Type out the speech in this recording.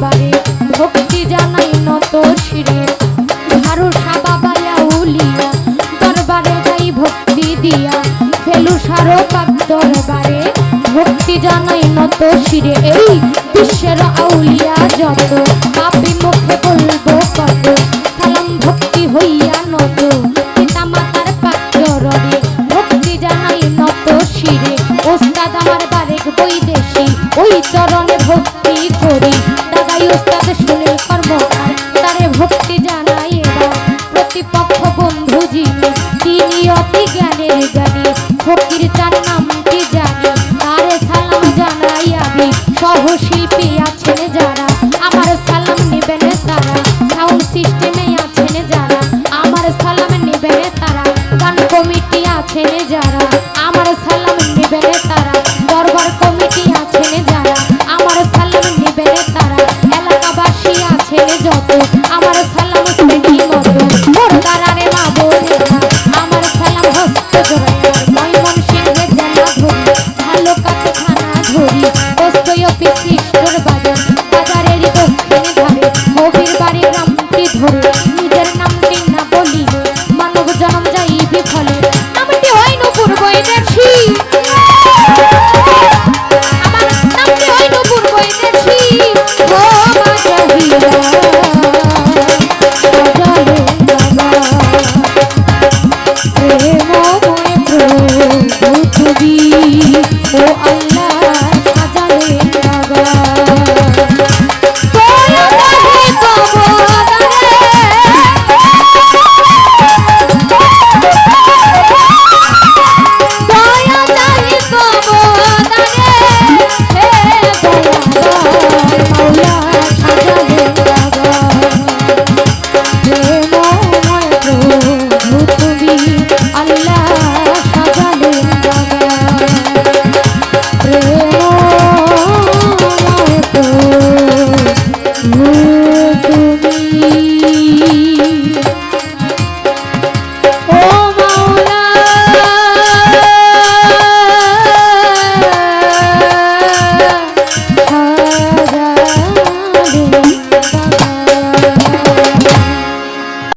দরবারে ভক্তি জানাই নত শিরে ভরসা বাবা আউলিয়া দরবারে যাই ভক্তি দিয়া ফেলু সারো পাক দরবারে ভক্তি জানাই নত শিরে এই বিশ্বের আউলিয়া যত পাপী মুখে বলবো কত সালাম ভক্তি হইয়া নত পিতা মাতার পাক চরণে ভক্তি জানাই নত শিরে ওস্তাদ আমার বারেক বৈদেশি ওই চরণে ভক্তি করি দাদাই ওস্তাদ সুনীল কর্মকার তারে ভক্তি জানাই এবার প্রতিপক্ষ বন্ধু যিনি তিনি অতি জ্ঞানের জ্ঞানী ফকির তার নামটি জানি তারে সালাম জানাই আমি সহশিল্পী আছেন যারা আমার সালাম নিবেন তারা সাউন্ড সিস্টেমে আছেন যারা আমার সালাম নিবেন তারা গান কমিটি আছেন যারা আমার সালাম নিবেন তারা দরবার কমিটি আছেন যারা আমার সালাম নিবেন তারা এলাকাবাসী আছেন যত